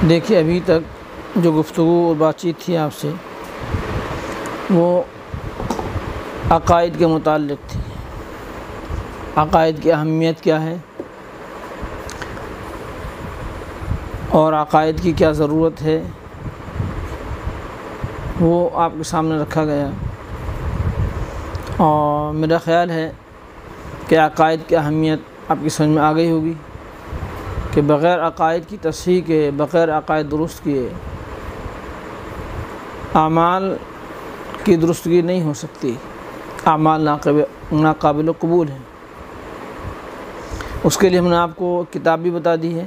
دیکھیے ابھی تک جو گفتگو اور بات چیت تھی آپ سے وہ عقائد کے متعلق تھی۔ عقائد کی اہمیت کیا ہے اور عقائد کی کیا ضرورت ہے وہ آپ کے سامنے رکھا گیا، اور میرا خیال ہے کہ عقائد کی اہمیت آپ کی سمجھ میں آ گئی ہوگی کہ بغیر عقائد کی تصحیح کے، بغیر عقائد درست کیے اعمال کی درستگی نہیں ہو سکتی، اعمال ناقابل قبول ہیں۔ اس کے لیے ہم نے آپ کو کتاب بھی بتا دی ہے،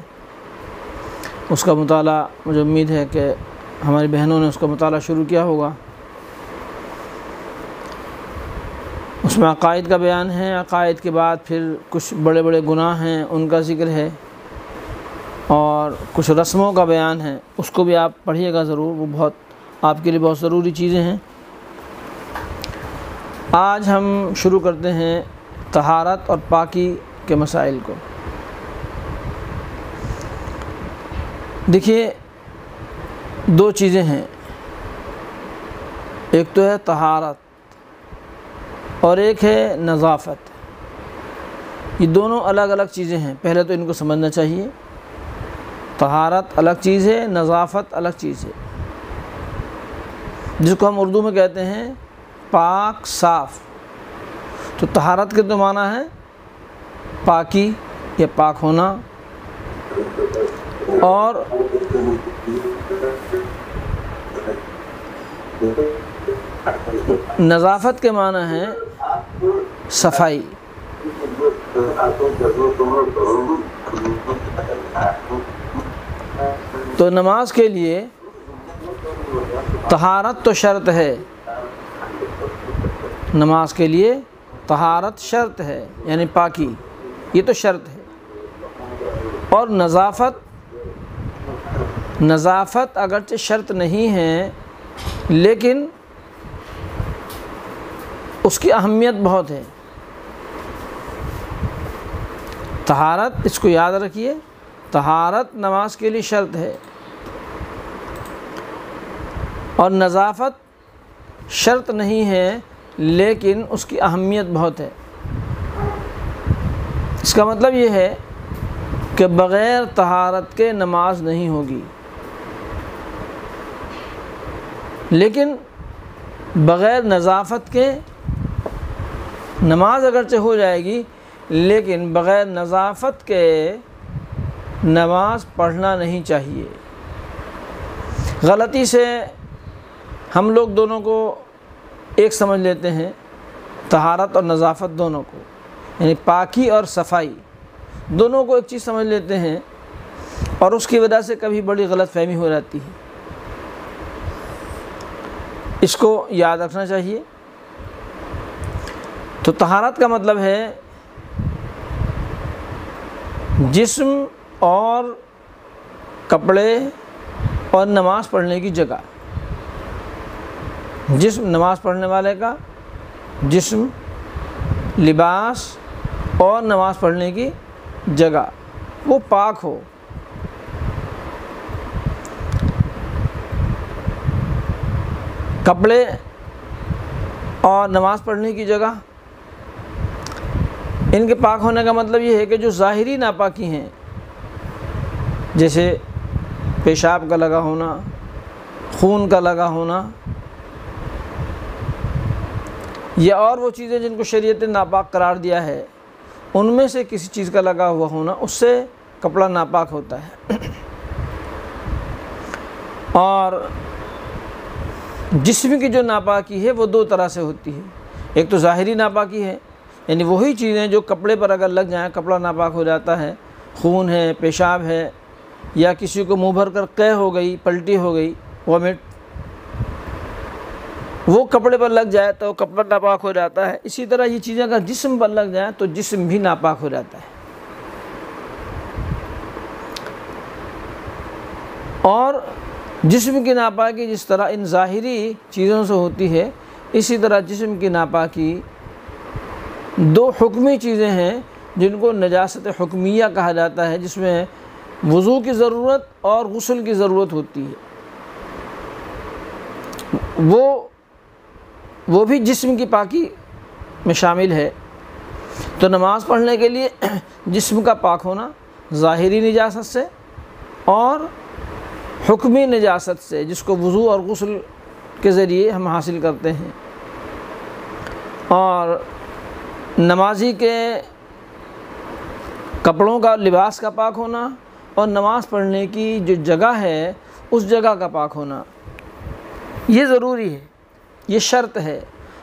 اس کا مطالعہ مجھے امید ہے کہ ہماری بہنوں نے اس کا مطالعہ شروع کیا ہوگا۔ اس میں عقائد کا بیان ہے، عقائد کے بعد پھر کچھ بڑے بڑے گناہ ہیں ان کا ذکر ہے، اور کچھ رسموں کا بیان ہے، اس کو بھی آپ پڑھیے گا ضرور، وہ بہت آپ کے لیے بہت ضروری چیزیں ہیں۔ آج ہم شروع کرتے ہیں طہارت اور پاکی کے مسائل کو۔ دیکھیے دو چیزیں ہیں، ایک تو ہے طہارت اور ایک ہے نظافت۔ یہ دونوں الگ الگ چیزیں ہیں، پہلے تو ان کو سمجھنا چاہیے۔ طہارت الگ چیز ہے، نظافت الگ چیز ہے، جس کو ہم اردو میں کہتے ہیں پاک صاف۔ تو طہارت کے تو معنی ہے پاکی یا پاک ہونا، اور نظافت کے معنی ہے صفائی۔ تو نماز کے لیے طہارت تو شرط ہے، نماز کے لیے طہارت شرط ہے، یعنی پاکی، یہ تو شرط ہے۔ اور نظافت اگرچہ شرط نہیں ہے لیکن اس کی اہمیت بہت ہے۔ طہارت، اس کو یاد رکھیے، طہارت نماز کے لیے شرط ہے، اور نظافت شرط نہیں ہے لیکن اس کی اہمیت بہت ہے۔ اس کا مطلب یہ ہے کہ بغیر طہارت کے نماز نہیں ہوگی، لیکن بغیر نظافت کے نماز اگرچہ ہو جائے گی لیکن بغیر نظافت کے نماز پڑھنا نہیں چاہیے۔ غلطی سے ہم لوگ دونوں کو ایک سمجھ لیتے ہیں، طہارت اور نظافت دونوں کو، یعنی پاکی اور صفائی دونوں کو ایک چیز سمجھ لیتے ہیں، اور اس کی وجہ سے کبھی بڑی غلط فہمی ہو جاتی ہے۔ اس کو یاد رکھنا چاہیے۔ تو طہارت کا مطلب ہے جسم اور کپڑے اور نماز پڑھنے کی جگہ۔ جسم، نماز پڑھنے والے کا جسم، لباس اور نماز پڑھنے کی جگہ وہ پاک ہو۔ کپڑے اور نماز پڑھنے کی جگہ، ان کے پاک ہونے کا مطلب یہ ہے کہ جو ظاہری ناپاکی ہیں، جیسے پیشاب کا لگا ہونا، خون کا لگا ہونا، یا اور وہ چیزیں جن کو شریعت نے ناپاک قرار دیا ہے، ان میں سے کسی چیز کا لگا ہوا ہونا، اس سے کپڑا ناپاک ہوتا ہے۔ اور جسم کی جو ناپاکی ہے وہ دو طرح سے ہوتی ہے، ایک تو ظاہری ناپاکی ہے، یعنی وہی چیزیں جو کپڑے پر اگر لگ جائیں کپڑا ناپاک ہو جاتا ہے، خون ہے، پیشاب ہے، یا کسی کو منہ بھر کر قے ہو گئی، پلٹی ہو گئی، وامٹ، وہ کپڑے پر لگ جائے تو کپڑا ناپاک ہو جاتا ہے۔ اسی طرح یہ چیزیں اگر جسم پر لگ جائیں تو جسم بھی ناپاک ہو جاتا ہے۔ اور جسم کی ناپاکی جس طرح ان ظاہری چیزوں سے ہوتی ہے، اسی طرح جسم کی ناپاکی دو حکمی چیزیں ہیں جن کو نجاست حکمیہ کہا جاتا ہے، جس میں وضو کی ضرورت اور غسل کی ضرورت ہوتی ہے، وہ بھی جسم کی پاکی میں شامل ہے۔ تو نماز پڑھنے کے لیے جسم کا پاک ہونا ظاہری نجاست سے اور حکمی نجاست سے، جس کو وضو اور غسل کے ذریعے ہم حاصل کرتے ہیں، اور نمازی کے کپڑوں کا، لباس کا پاک ہونا، اور نماز پڑھنے کی جو جگہ ہے اس جگہ کا پاک ہونا، یہ ضروری ہے، یہ شرط ہے۔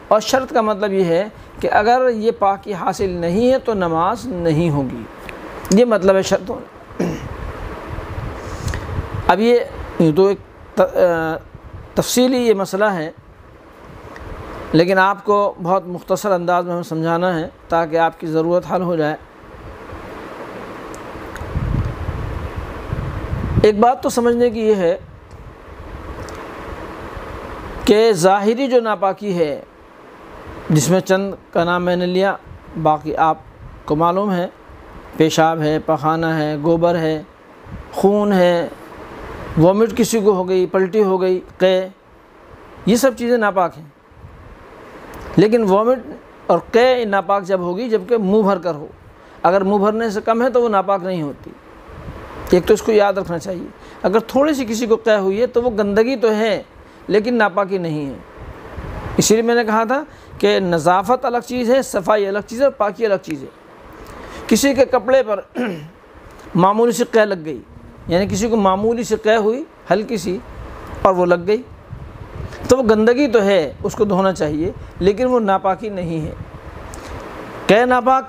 اور شرط کا مطلب یہ ہے کہ اگر یہ پاکی حاصل نہیں ہے تو نماز نہیں ہوگی، یہ مطلب ہے شرط ہونا۔ اب یہ تو ایک تفصیلی یہ مسئلہ ہے، لیکن آپ کو بہت مختصر انداز میں ہمیں سمجھانا ہے تاکہ آپ کی ضرورت حل ہو جائے۔ ایک بات تو سمجھنے کی یہ ہے کہ ظاہری جو ناپاکی ہے، جس میں چند کا نام میں نے لیا، باقی آپ کو معلوم ہے، پیشاب ہے، پخانہ ہے، گوبر ہے، خون ہے، وومٹ کسی کو ہو گئی، پلٹی ہو گئی، قے، یہ سب چیزیں ناپاک ہیں۔ لیکن وومٹ اور قے ناپاک جب ہوگی جبکہ منہ بھر کر ہو، اگر منہ بھرنے سے کم ہے تو وہ ناپاک نہیں ہوتی۔ ایک تو اس کو یاد رکھنا چاہیے، اگر تھوڑی سی کسی کو قے ہوئی ہے تو وہ گندگی تو ہے لیکن ناپاکی نہیں ہے۔ اسی لیے میں نے کہا تھا کہ نظافت الگ چیز ہے، صفائی الگ چیز ہے، اور پاکی الگ چیز ہے۔ کسی کے کپڑے پر معمولی سی قے لگ گئی، یعنی کسی کو معمولی سی قے ہوئی ہلکی سی اور وہ لگ گئی، تو وہ گندگی تو ہے، اس کو دھونا چاہیے، لیکن وہ ناپاکی نہیں ہے۔ قے ناپاک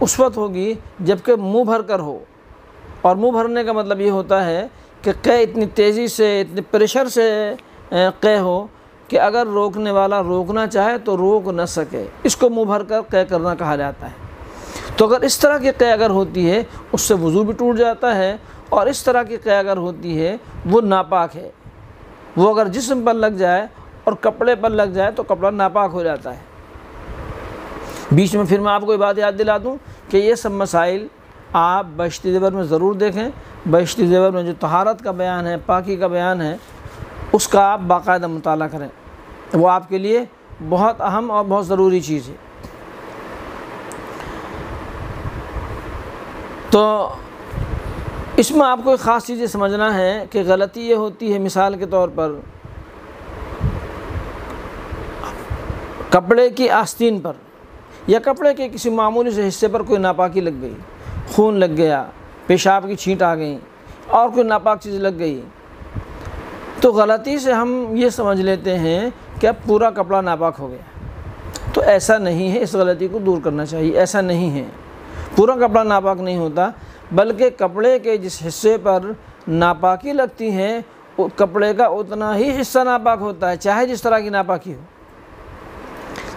اس وقت ہوگی جبکہ منہ بھر کر ہو، اور منہ بھرنے کا مطلب یہ ہوتا ہے کہ قے اتنی تیزی سے، اتنے پریشر سے قے ہو کہ اگر روکنے والا روکنا چاہے تو روک نہ سکے، اس کو منہ بھر کر قے کرنا کہا جاتا ہے۔ تو اگر اس طرح کی قے اگر ہوتی ہے اس سے وضو بھی ٹوٹ جاتا ہے، اور اس طرح کی قے اگر ہوتی ہے وہ ناپاک ہے۔ وہ اگر جسم پر لگ جائے اور کپڑے پر لگ جائے تو کپڑا ناپاک ہو جاتا ہے۔ بیچ میں پھر میں آپ کو یہ بات یاد دلا دوں کہ یہ سب مسائل آپ بہشتی زیور میں ضرور دیکھیں۔ بہشتی زیور میں جو طہارت کا بیان ہے، پاکی کا بیان ہے، اس کا آپ باقاعدہ مطالعہ کریں، وہ آپ کے لیے بہت اہم اور بہت ضروری چیز ہے۔ تو اس میں آپ کو ایک خاص چیز یہ سمجھنا ہے کہ غلطی یہ ہوتی ہے، مثال کے طور پر کپڑے کی آستین پر یا کپڑے کے کسی معمولی سے حصے پر کوئی ناپاکی لگ گئی، خون لگ گیا، پیشاب کی چھینٹ آ گئی، اور کوئی ناپاک چیز لگ گئی، تو غلطی سے ہم یہ سمجھ لیتے ہیں کہ اب پورا کپڑا ناپاک ہو گیا۔ تو ایسا نہیں ہے، اس غلطی کو دور کرنا چاہیے۔ ایسا نہیں ہے، پورا کپڑا ناپاک نہیں ہوتا، بلکہ کپڑے کے جس حصے پر ناپاکی لگتی ہے کپڑے کا اتنا ہی حصہ ناپاک ہوتا ہے، چاہے جس طرح کی ناپاکی ہو،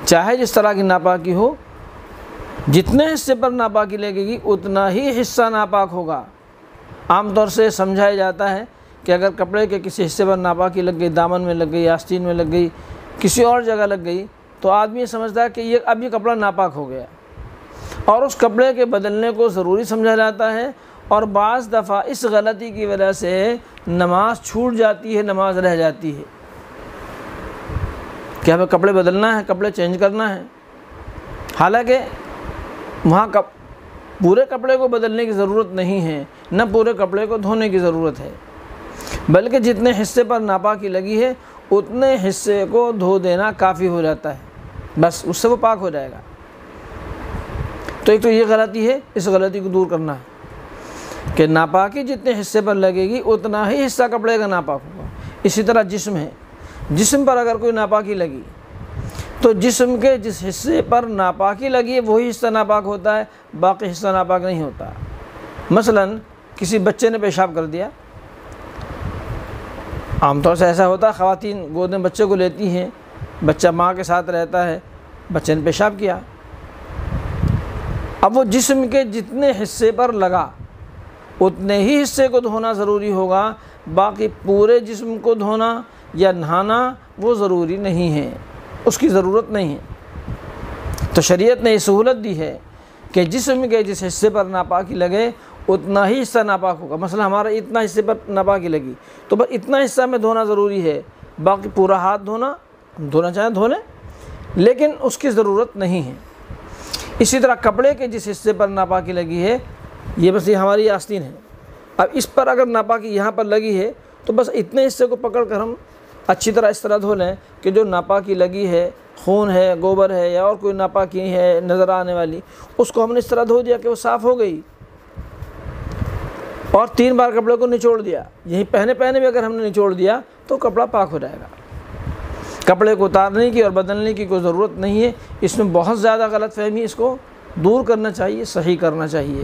چاہے جس طرح کی ناپاکی ہو، جتنے حصے پر ناپاکی لگے گی اتنا ہی حصہ ناپاک ہوگا۔ عام طور سے سمجھایا جاتا ہے کہ اگر کپڑے کے کسی حصے پر ناپاکی لگ گئی، دامن میں لگ گئی، آستین میں لگ گئی، کسی اور جگہ لگ گئی، تو آدمی یہ سمجھتا ہے کہ اب یہ کپڑا ناپاک ہو گیا، اور اس کپڑے کے بدلنے کو ضروری سمجھا جاتا ہے۔ اور بعض دفعہ اس غلطی کی وجہ سے نماز چھوٹ جاتی ہے، نماز رہ جاتی ہے کہ ہمیں کپڑے بدلنا ہے، کپڑے چینج کرنا ہے، حالانکہ وہاں پورے کپڑے کو بدلنے کی ضرورت نہیں ہے، نہ پورے کپڑے کو دھونے کی ضرورت ہے، بلکہ جتنے حصے پر ناپاکی لگی ہے اتنے حصے کو دھو دینا کافی ہو جاتا ہے، بس اس سے وہ پاک ہو جائے گا۔ تو ایک تو یہ غلطی ہے، اس غلطی کو دور کرنا ہے کہ ناپاکی جتنے حصے پر لگے گی اتنا ہی حصہ کپڑے کا ناپاک ہوگا۔ اسی طرح جسم ہے، جسم پر اگر کوئی ناپاکی لگی تو جسم کے جس حصے پر ناپاکی لگی ہے وہی حصہ ناپاک ہوتا ہے، باقی حصہ ناپاک نہیں ہوتا۔ مثلا کسی بچے نے پیشاب کر دیا، عام طور سے ایسا ہوتا ہے، خواتین گود میں بچے کو لیتی ہیں، بچہ ماں کے ساتھ رہتا ہے، بچے نے پیشاب کیا، اب وہ جسم کے جتنے حصے پر لگا اتنے ہی حصے کو دھونا ضروری ہوگا، باقی پورے جسم کو دھونا یا نہانا وہ ضروری نہیں ہے، اس کی ضرورت نہیں ہے۔ تو شریعت نے یہ سہولت دی ہے کہ جسم کے جس حصے پر ناپاکی لگے اتنا ہی حصہ ناپاک ہوگا۔ مثلا ہمارا اتنا حصے پر ناپاکی لگی تو بس اتنا حصہ میں دھونا ضروری ہے، باقی پورا ہاتھ دھونا، ہم دھونا چاہیں دھو لیں، لیکن اس کی ضرورت نہیں ہے۔ اسی طرح کپڑے کے جس حصے پر ناپاکی لگی ہے، یہ بس یہ ہماری آستین ہے، اب اس پر اگر ناپاکی یہاں پر لگی ہے تو بس اتنے حصے کو پکڑ کر ہم اچھی طرح اس طرح دھو لیں کہ جو ناپاکی لگی ہے، خون ہے، گوبر ہے یا اور کوئی ناپاکی ہے نظر آنے والی، اس کو ہم نے اس طرح دھو دیا کہ وہ صاف ہو گئی، اور 3 بار کپڑے کو نچوڑ دیا۔ یہی پہنے بھی اگر ہم نے نچوڑ دیا تو کپڑا پاک ہو جائے گا۔ کپڑے کو اتارنے کی اور بدلنے کی کوئی ضرورت نہیں ہے۔ اس میں بہت زیادہ غلط فہمی، اس کو دور کرنا چاہیے، صحیح کرنا چاہیے۔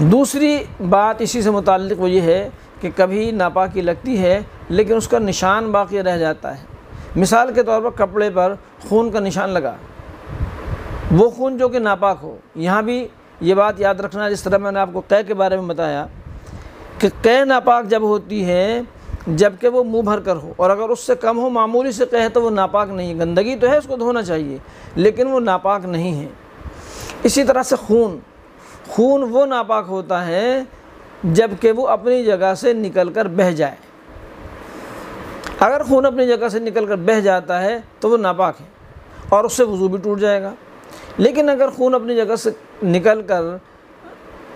دوسری بات اسی سے متعلق وہ یہ ہے کہ کبھی ناپاکی لگتی ہے لیکن اس کا نشان باقی رہ جاتا ہے۔ مثال کے طور پر کپڑے پر خون کا نشان لگا، وہ خون جو کہ ناپاک ہو۔ یہاں بھی یہ بات یاد رکھنا، جس طرح میں نے آپ کو قے کے بارے میں بتایا کہ قے ناپاک جب ہوتی ہے جب کہ وہ منہ بھر کر ہو، اور اگر اس سے کم ہو، معمولی سے قے تو وہ ناپاک نہیں ہے، گندگی تو ہے، اس کو دھونا چاہیے لیکن وہ ناپاک نہیں ہے۔ اسی طرح سے خون وہ ناپاک ہوتا ہے جب کہ وہ اپنی جگہ سے نکل کر بہہ جائے۔ اگر خون اپنی جگہ سے نکل کر بہہ جاتا ہے تو وہ ناپاک ہے اور اس سے وضو بھی ٹوٹ جائے گا، لیکن اگر خون اپنی جگہ سے نکل کر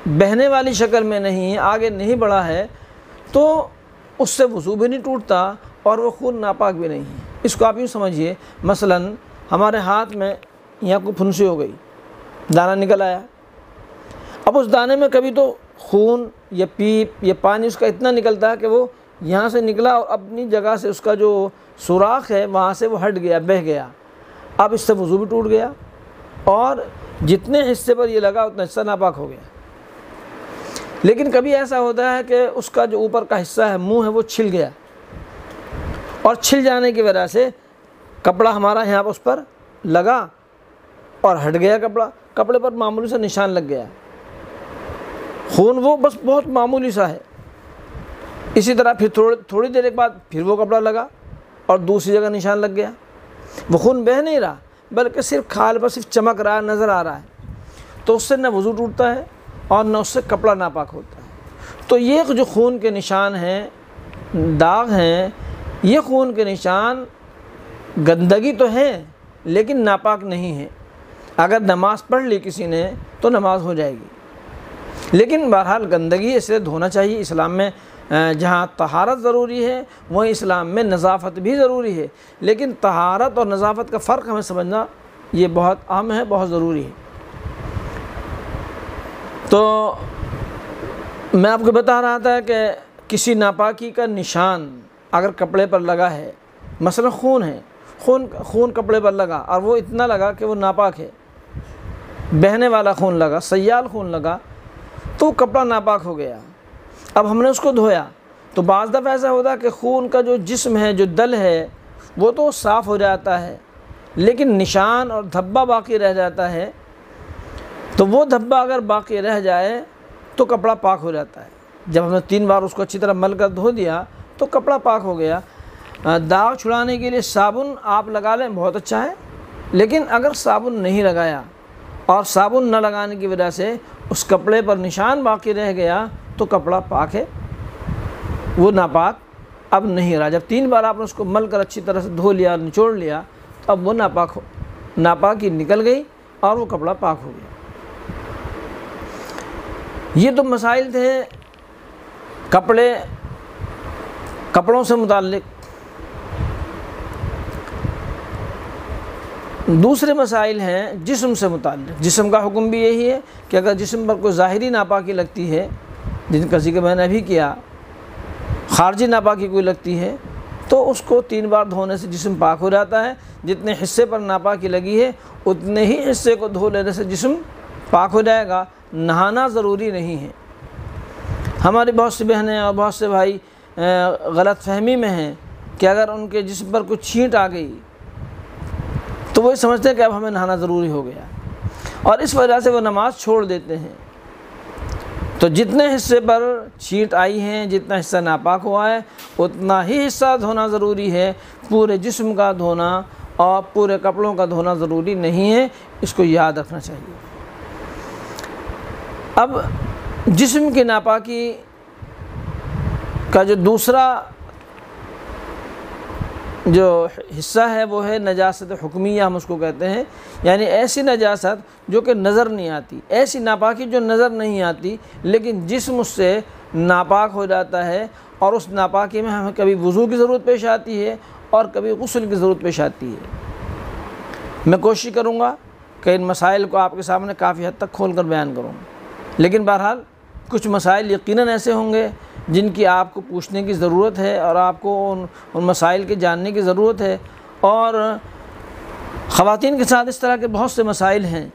بہنے والی شکل میں نہیں، آگے نہیں بڑھا ہے، تو اس سے وضو بھی نہیں ٹوٹتا اور وہ خون ناپاک بھی نہیں ہے۔ اس کو آپ یوں سمجھیے، مثلا ہمارے ہاتھ میں یہاں کوئی پھنسی ہو گئی، دانہ نکل آیا، اب اس دانے میں کبھی تو خون یا پیپ یا پانی اس کا اتنا نکلتا ہے کہ وہ یہاں سے نکلا اور اپنی جگہ سے اس کا جو سوراخ ہے وہاں سے وہ ہٹ گیا، بہہ گیا، اب اس سے وضو بھی ٹوٹ گیا اور جتنے حصے پر یہ لگا اتنا حصہ ناپاک ہو گیا۔ لیکن کبھی ایسا ہوتا ہے کہ اس کا جو اوپر کا حصہ ہے، منہ ہے، وہ چھل گیا، اور چھل جانے کی وجہ سے کپڑا ہمارا یہاں پر اس پر لگا اور ہٹ گیا، کپڑے پر معمولی سا نشان لگ گیا، خون وہ بس بہت معمولی سا ہے۔ اسی طرح پھر تھوڑی دیر کے بعد پھر وہ کپڑا لگا اور دوسری جگہ نشان لگ گیا، وہ خون بہہ نہیں رہا بلکہ صرف کھال پر صرف چمک رہا ہے، نظر آ رہا ہے، تو اس سے نہ وضو ٹوٹتا ہے اور نہ اس سے کپڑا ناپاک ہوتا ہے۔ تو یہ جو خون کے نشان ہیں، داغ ہیں، یہ خون کے نشان گندگی تو ہیں لیکن ناپاک نہیں ہیں۔ اگر نماز پڑھ لی کسی نے تو نماز ہو جائے گی، لیکن بہرحال گندگی اسے دھونا چاہیے۔ اسلام میں جہاں طہارت ضروری ہے وہیں اسلام میں نظافت بھی ضروری ہے، لیکن طہارت اور نظافت کا فرق ہمیں سمجھنا یہ بہت اہم ہے، بہت ضروری ہے۔ تو میں آپ کو بتا رہا تھا کہ کسی ناپاکی کا نشان اگر کپڑے پر لگا ہے، مثلا خون ہے، خون کپڑے پر لگا اور وہ اتنا لگا کہ وہ ناپاک ہے، بہنے والا خون لگا، سیال خون لگا، تو کپڑا ناپاک ہو گیا۔ اب ہم نے اس کو دھویا تو بعض دفعہ ایسا ہوتا ہے کہ خون کا جو جسم ہے، جو دل ہے، وہ تو صاف ہو جاتا ہے لیکن نشان اور دھبا باقی رہ جاتا ہے، تو وہ دھبا اگر باقی رہ جائے تو کپڑا پاک ہو جاتا ہے۔ جب ہم نے 3 بار اس کو اچھی طرح مل کر دھو دیا تو کپڑا پاک ہو گیا۔ داغ چھڑانے کے لیے صابن آپ لگا لیں، بہت اچھا ہے، لیکن اگر صابن نہیں لگایا اور صابن نہ لگانے کی وجہ سے اس کپڑے پر نشان باقی رہ گیا تو کپڑا پاک ہے، وہ ناپاک اب نہیں رہا۔ جب 3 بار آپ نے اس کو مل کر اچھی طرح سے دھو لیا، نچوڑ لیا، تو اب وہ ناپاکی نکل گئی اور وہ کپڑا پاک ہو گیا۔ یہ تو مسائل تھے کپڑوں سے متعلق۔ دوسرے مسائل ہیں جسم سے متعلق۔ جسم کا حکم بھی یہی ہے کہ اگر جسم پر کوئی ظاہری ناپاکی لگتی ہے، جن کا ذکر میں نے ابھی کیا، خارجی ناپاکی کوئی لگتی ہے تو اس کو 3 بار دھونے سے جسم پاک ہو جاتا ہے۔ جتنے حصے پر ناپاکی لگی ہے اتنے ہی حصے کو دھو لینے سے جسم پاک ہو جائے گا، نہانا ضروری نہیں ہے۔ ہماری بہت سی بہنیں اور بہت سے بھائی غلط فہمی میں ہیں کہ اگر ان کے جسم پر کچھ چھینٹ آ گئی تو وہ سمجھتے ہیں کہ اب ہمیں نہانا ضروری ہو گیا، اور اس وجہ سے وہ نماز چھوڑ دیتے ہیں۔ تو جتنے حصے پر چھینٹ آئی ہیں، جتنا حصہ ناپاک ہوا ہے، اتنا ہی حصہ دھونا ضروری ہے۔ پورے جسم کا دھونا اور پورے کپڑوں کا دھونا ضروری نہیں ہے، اس کو یاد رکھنا چاہیے۔ اب جسم کی ناپاکی کا جو دوسرا جو حصہ ہے وہ ہے نجاست حکمیہ، ہم اس کو کہتے ہیں، یعنی ایسی نجاست جو کہ نظر نہیں آتی، ایسی ناپاکی جو نظر نہیں آتی لیکن جسم اس سے ناپاک ہو جاتا ہے، اور اس ناپاکی میں ہمیں کبھی وضو کی ضرورت پیش آتی ہے اور کبھی غسل کی ضرورت پیش آتی ہے۔ میں کوشش کروں گا کہ ان مسائل کو آپ کے سامنے کافی حد تک کھول کر بیان کروں، لیکن بہرحال کچھ مسائل یقیناً ایسے ہوں گے جن کی آپ کو پوچھنے کی ضرورت ہے اور آپ کو ان مسائل کے جاننے کی ضرورت ہے، اور خواتین کے ساتھ اس طرح کے بہت سے مسائل ہیں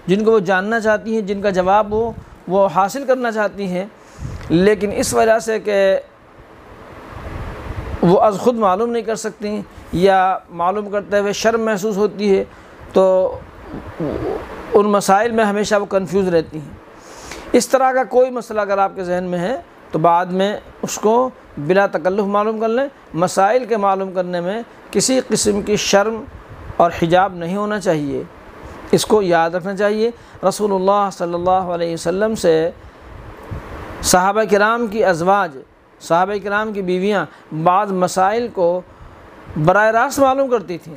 جن کو وہ جاننا چاہتی ہیں، جن کا جواب وہ حاصل کرنا چاہتی ہیں، لیکن اس وجہ سے کہ وہ از خود معلوم نہیں کر سکتی یا معلوم کرتے ہوئے شرم محسوس ہوتی ہے، تو ان مسائل میں ہمیشہ وہ کنفیوز رہتی ہیں۔ اس طرح کا کوئی مسئلہ اگر آپ کے ذہن میں ہے تو بعد میں اس کو بلا تکلف معلوم کر لیں۔ مسائل کے معلوم کرنے میں کسی قسم کی شرم اور حجاب نہیں ہونا چاہیے، اس کو یاد رکھنا چاہیے۔ رسول اللہ صلی اللہ علیہ وسلم سے صحابہ کرام کی ازواج، صحابہ کرام کی بیویاں بعض مسائل کو براہ راست معلوم کرتی تھیں،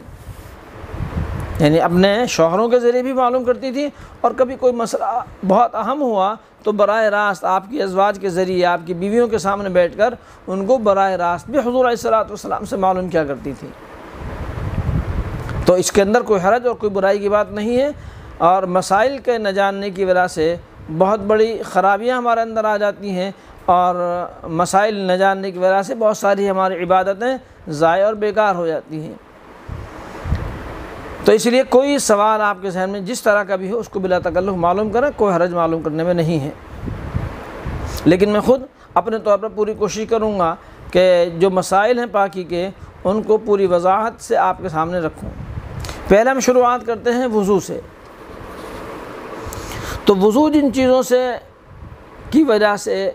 یعنی اپنے شوہروں کے ذریعے بھی معلوم کرتی تھی، اور کبھی کوئی مسئلہ بہت اہم ہوا تو براہ راست آپ کی ازواج کے ذریعے آپ کی بیویوں کے سامنے بیٹھ کر ان کو براہ راست بھی حضور علیہ السلام سے معلوم کیا کرتی تھی۔ تو اس کے اندر کوئی حرج اور کوئی برائی کی بات نہیں ہے، اور مسائل کے نہ جاننے کی وجہ سے بہت بڑی خرابیاں ہمارے اندر آ جاتی ہیں، اور مسائل نہ جاننے کی وجہ سے بہت ساری ہماری عبادتیں ضائع اور بیکار ہو جاتی ہیں۔ تو اس لیے کوئی سوال آپ کے ذہن میں جس طرح کا بھی ہو اس کو بلا تکلف معلوم کریں، کوئی حرج معلوم کرنے میں نہیں ہے، لیکن میں خود اپنے طور پر پوری کوشش کروں گا کہ جو مسائل ہیں پاکی کے ان کو پوری وضاحت سے آپ کے سامنے رکھوں۔ پہلے ہم شروعات کرتے ہیں وضو سے۔ تو وضو جن چیزوں سے کی وجہ سے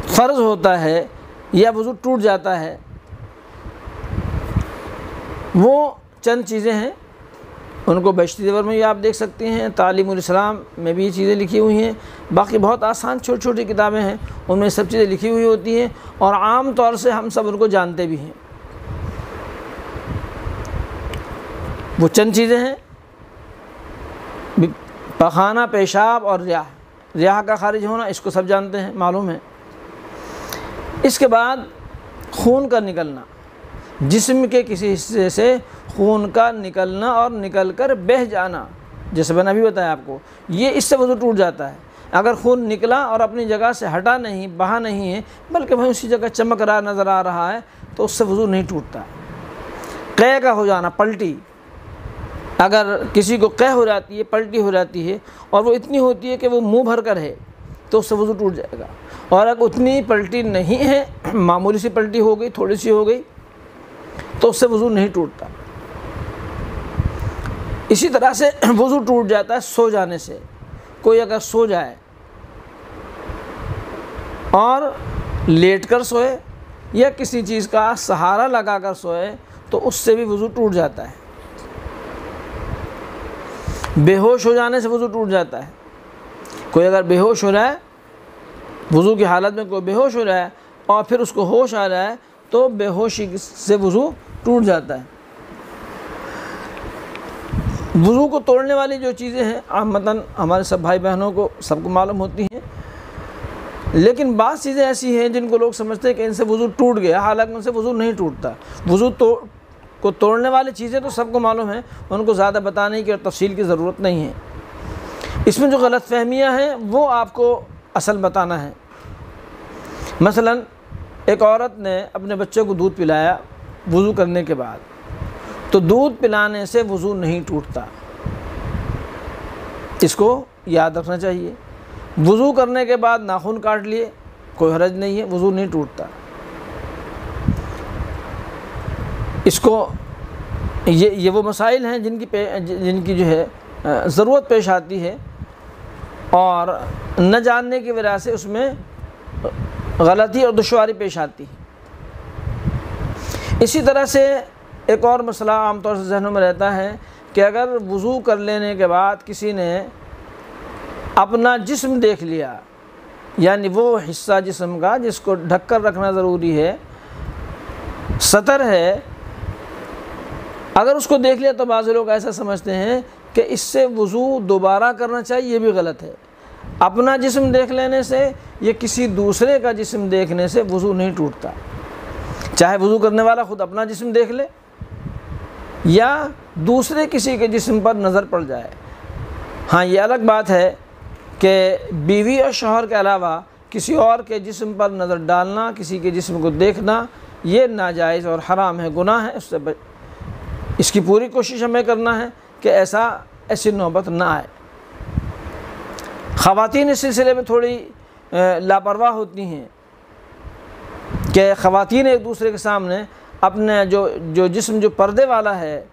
فرض ہوتا ہے یا وضو ٹوٹ جاتا ہے، وہ چند چیزیں ہیں، ان کو بیشتی زیور میں بھی آپ دیکھ سکتے ہیں، تعلیم الاسلام میں بھی یہ چیزیں لکھی ہوئی ہیں، باقی بہت آسان چھوٹی چھوٹی کتابیں ہیں ان میں سب چیزیں لکھی ہوئی ہوتی ہیں، اور عام طور سے ہم سب ان کو جانتے بھی ہیں۔ وہ چند چیزیں ہیں، پخانہ، پیشاب اور ریاح کا خارج ہونا، اس کو سب جانتے ہیں، معلوم ہے۔ اس کے بعد خون کا نکلنا، جسم کے کسی حصے سے خون کا نکلنا اور نکل کر بہہ جانا، جیسے میں نے ابھی بتایا آپ کو، یہ اس سے وضو ٹوٹ جاتا ہے۔ اگر خون نکلا اور اپنی جگہ سے ہٹا نہیں، بہا نہیں ہے، بلکہ وہیں اسی جگہ چمک رہا نظر آ رہا ہے، تو اس سے وضو نہیں ٹوٹتا۔ قے کا ہو جانا، پلٹی، اگر کسی کو قے ہو جاتی ہے، پلٹی ہو جاتی ہے، اور وہ اتنی ہوتی ہے کہ وہ منہ بھر کر ہے، تو اس سے وضو ٹوٹ جائے گا۔ اور اگر اتنی پلٹی نہیں ہے، معمولی سی پلٹی ہو گئی، تھوڑی سی ہو گئی، تو اس سے وضو نہیں ٹوٹتا۔ اسی طرح سے وضو ٹوٹ جاتا ہے سو جانے سے۔ کوئی اگر سو جائے اور لیٹ کر سوئے یا کسی چیز کا سہارا لگا کر سوئے تو اس سے بھی وضو ٹوٹ جاتا ہے۔ بے ہوش ہو جانے سے وضو ٹوٹ جاتا ہے۔ کوئی اگر بے ہوش ہو رہا ہے، وضو کی حالت میں کوئی بے ہوش ہو رہا ہے اور پھر اس کو ہوش آ رہا ہے تو بے ہوشی سے وضو ٹوٹ جاتا ہے۔ وضو کو توڑنے والی جو چیزیں ہیں عامتاً ہمارے سب بھائی بہنوں کو سب کو معلوم ہوتی ہیں، لیکن بعض چیزیں ایسی ہیں جن کو لوگ سمجھتے ہیں کہ ان سے وضو ٹوٹ گیا، حالانکہ ان سے وضو نہیں ٹوٹتا۔ وضو کو توڑنے والی چیزیں تو سب کو معلوم ہیں، ان کو زیادہ بتانے کی اور تفصیل کی ضرورت نہیں ہے۔ اس میں جو غلط فہمیاں ہیں وہ آپ کو اصل بتانا ہے۔ مثلا ایک عورت نے اپنے بچے کو دودھ پلایا وضو کرنے کے بعد، تو دودھ پلانے سے وضو نہیں ٹوٹتا، اس کو یاد رکھنا چاہیے۔ وضو کرنے کے بعد ناخن کاٹ لیے، کوئی حرج نہیں ہے، وضو نہیں ٹوٹتا۔ اس کو یہ وہ مسائل ہیں جن کی جو ہے ضرورت پیش آتی ہے، اور نہ جاننے کی وجہ سے اس میں غلطی اور دشواری پیش آتی ہے۔ اسی طرح سے ایک اور مسئلہ عام طور سے ذہنوں میں رہتا ہے کہ اگر وضو کر لینے کے بعد کسی نے اپنا جسم دیکھ لیا، یعنی وہ حصہ جسم کا جس کو ڈھک کر رکھنا ضروری ہے، ستر ہے، اگر اس کو دیکھ لیا تو بعض لوگ ایسا سمجھتے ہیں کہ اس سے وضو دوبارہ کرنا چاہیے، یہ بھی غلط ہے۔ اپنا جسم دیکھ لینے سے یا کسی دوسرے کا جسم دیکھنے سے وضو نہیں ٹوٹتا، چاہے وضو کرنے والا خود اپنا جسم دیکھ لے یا دوسرے کسی کے جسم پر نظر پڑ جائے۔ ہاں یہ الگ بات ہے کہ بیوی اور شوہر کے علاوہ کسی اور کے جسم پر نظر ڈالنا، کسی کے جسم کو دیکھنا، یہ ناجائز اور حرام ہے، گناہ ہے، اس کی پوری کوشش ہمیں کرنا ہے کہ ایسی نوبت نہ آئے۔ خواتین اس سلسلے میں تھوڑی لاپرواہ ہوتی ہیں کہ خواتین ایک دوسرے کے سامنے اپنے جو جسم جو پردے والا ہے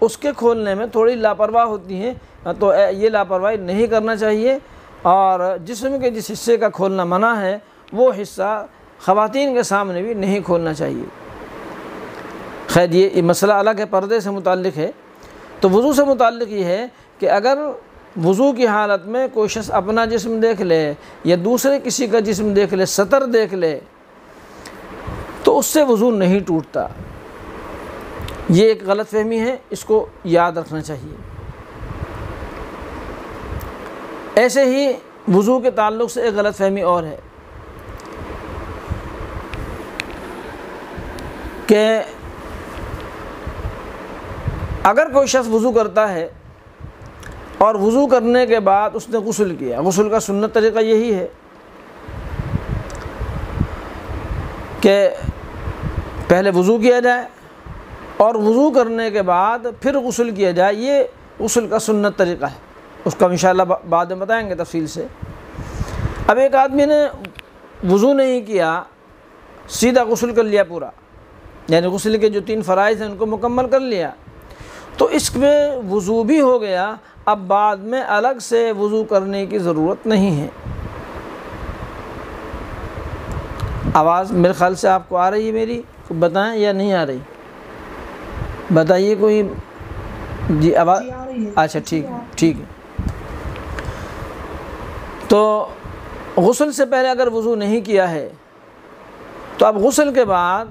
اس کے کھولنے میں تھوڑی لاپرواہ ہوتی ہیں، تو یہ لاپرواہی نہیں کرنا چاہیے، اور جسم کے جس حصے کا کھولنا منع ہے وہ حصہ خواتین کے سامنے بھی نہیں کھولنا چاہیے۔ خیر یہ مسئلہ الگ ہے، پردے سے متعلق ہے۔ تو وضو سے متعلق یہ ہے کہ اگر وضو کی حالت میں کوئی شخص اپنا جسم دیکھ لے یا دوسرے کسی کا جسم دیکھ لے، ستر دیکھ لے، تو اس سے وضو نہیں ٹوٹتا۔ یہ ایک غلط فہمی ہے، اس کو یاد رکھنا چاہیے۔ ایسے ہی وضو کے تعلق سے ایک غلط فہمی اور ہے کہ اگر کوئی شخص وضو کرتا ہے اور وضو کرنے کے بعد اس نے غسل کیا، غسل کا سنت طریقہ یہی ہے کہ پہلے وضو کیا جائے اور وضو کرنے کے بعد پھر غسل کیا جائے، یہ غسل کا سنت طریقہ ہے، اس کو انشاءاللہ بعد میں بتائیں گے تفصیل سے۔ اب ایک آدمی نے وضو نہیں کیا، سیدھا غسل کر لیا پورا، یعنی غسل کے جو 3 فرائض ہیں ان کو مکمل کر لیا، تو اس میں وضو بھی ہو گیا، اب بعد میں الگ سے وضو کرنے کی ضرورت نہیں ہے۔ آواز میرے خیال سے آپ کو آ رہی ہے میری، بتائیں یا نہیں آ رہی، بتائیے کوئی۔ جی آواز اچھا ٹھیک ہے۔ تو غسل سے پہلے اگر وضو نہیں کیا ہے تو اب غسل کے بعد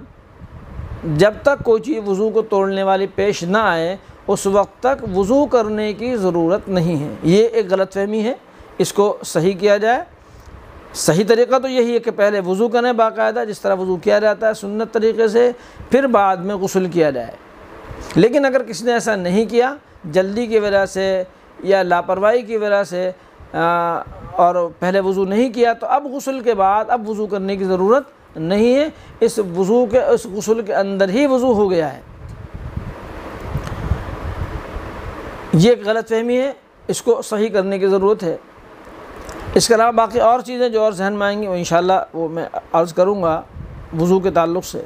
جب تک کوئی چیز وضو کو توڑنے والی پیش نہ آئے اس وقت تک وضو کرنے کی ضرورت نہیں ہے۔ یہ ایک غلط فہمی ہے، اس کو صحیح کیا جائے۔ صحیح طریقہ تو یہی ہے کہ پہلے وضو کریں باقاعدہ جس طرح وضو کیا جاتا ہے سنت طریقے سے، پھر بعد میں غسل کیا جائے۔ لیکن اگر کسی نے ایسا نہیں کیا، جلدی کی وجہ سے یا لاپرواہی کی وجہ سے اور پہلے وضو نہیں کیا، تو اب غسل کے بعد اب وضو کرنے کی ضرورت نہیں ہے، اس غسل کے اندر ہی وضو ہو گیا ہے۔ یہ ایک غلط فہمی ہے، اس کو صحیح کرنے کی ضرورت ہے۔ اس کے علاوہ باقی اور چیزیں جو اور ذہن میں آئیں گی وہ انشاءاللہ وہ میں عرض کروں گا وضو کے تعلق سے۔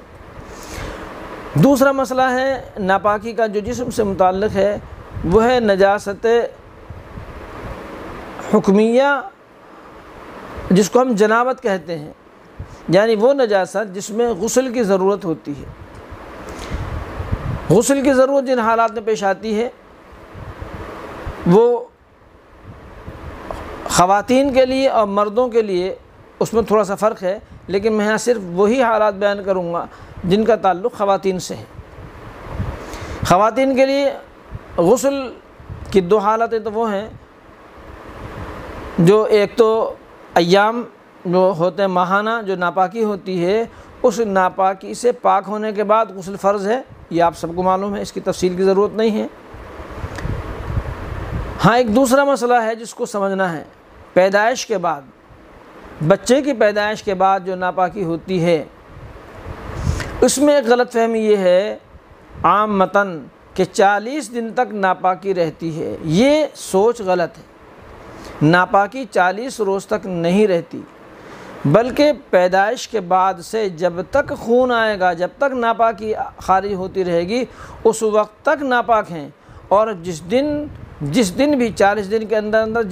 دوسرا مسئلہ ہے ناپاکی کا جو جسم سے متعلق ہے، وہ ہے نجاست حکمیہ، جس کو ہم جنابت کہتے ہیں، یعنی وہ نجاست جس میں غسل کی ضرورت ہوتی ہے۔ غسل کی ضرورت جن حالات میں پیش آتی ہے وہ خواتین کے لیے اور مردوں کے لیے اس میں تھوڑا سا فرق ہے، لیکن میں یہاں صرف وہی حالات بیان کروں گا جن کا تعلق خواتین سے ہے۔ خواتین کے لیے غسل کی 2 حالتیں تو وہ ہیں، جو ایک تو ایام جو ہوتے ہیں ماہانہ جو ناپاکی ہوتی ہے، اس ناپاکی سے پاک ہونے کے بعد غسل فرض ہے، یہ آپ سب کو معلوم ہے، اس کی تفصیل کی ضرورت نہیں ہے۔ ہاں ایک دوسرا مسئلہ ہے جس کو سمجھنا ہے، پیدائش کے بعد، بچے کی پیدائش کے بعد جو ناپاکی ہوتی ہے، اس میں ایک غلط فہمی یہ ہے عامتاً کہ 40 دن تک ناپاکی رہتی ہے۔ یہ سوچ غلط ہے، ناپاکی 40 روز تک نہیں رہتی، بلکہ پیدائش کے بعد سے جب تک خون آئے گا، جب تک ناپاکی خارج ہوتی رہے گی، اس وقت تک ناپاک ہیں، اور جس دن بھی 40 دن کے اندر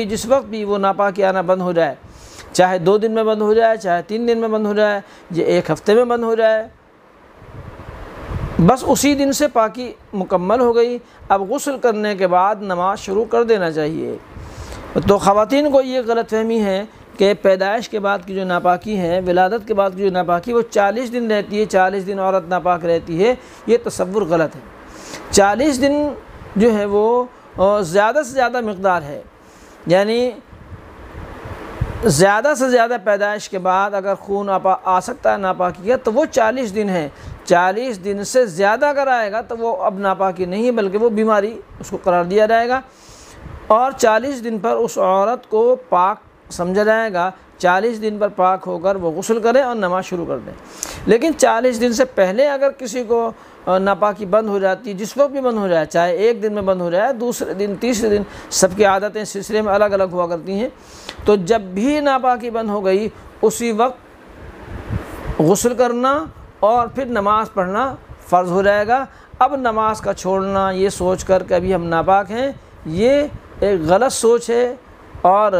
جس وقت بھی وہ ناپاکی آنا بند ہو جائے، چاہے 2 دن میں بند ہو جائے، چاہے 3 دن میں بند ہو جائے، یہ 1 ہفتے میں بند ہو جائے، بس اسی دن سے پاکی مکمل ہو گئی، اب غسل کرنے کے بعد نماز شروع کر دینا چاہیے۔ تو خواتین کو یہ غلط فہمی ہے کہ پیدائش کے بعد کی جو ناپاکی ہے، ولادت کے بعد کی جو ناپاکی وہ 40 دن رہتی ہے، 40 دن عورت ناپاک رہتی ہے، یہ تصور غلط ہے۔ 40 دن جو ہے وہ زیادہ سے زیادہ مقدار ہے، یعنی زیادہ سے زیادہ پیدائش کے بعد اگر خون آ سکتا ہے ناپاکی کا تو وہ 40 دن ہے۔ 40 دن سے زیادہ اگر آئے گا تو وہ اب ناپاکی نہیں بلکہ وہ بیماری اس کو قرار دیا جائے گا، اور 40 دن پر اس عورت کو پاک سمجھا جائے گا۔ 40 دن پر پاک ہو کر وہ غسل کرے اور نماز شروع کر دیں۔ لیکن 40 دن سے پہلے اگر کسی کو ناپاکی بند ہو جاتی ہے، جس وقت بھی بند ہو جائے، چاہے ایک دن میں بند ہو جائے، دوسرے دن، تیسرے دن، سب کی عادتیں سلسلے میں الگ الگ ہوا کرتی ہیں، تو جب بھی ناپاکی بند ہو گئی اسی وقت غسل کرنا اور پھر نماز پڑھنا فرض ہو جائے گا۔ اب نماز کا چھوڑنا یہ سوچ کر کہ ابھی ہم ناپاک ہیں، یہ ایک غلط سوچ ہے اور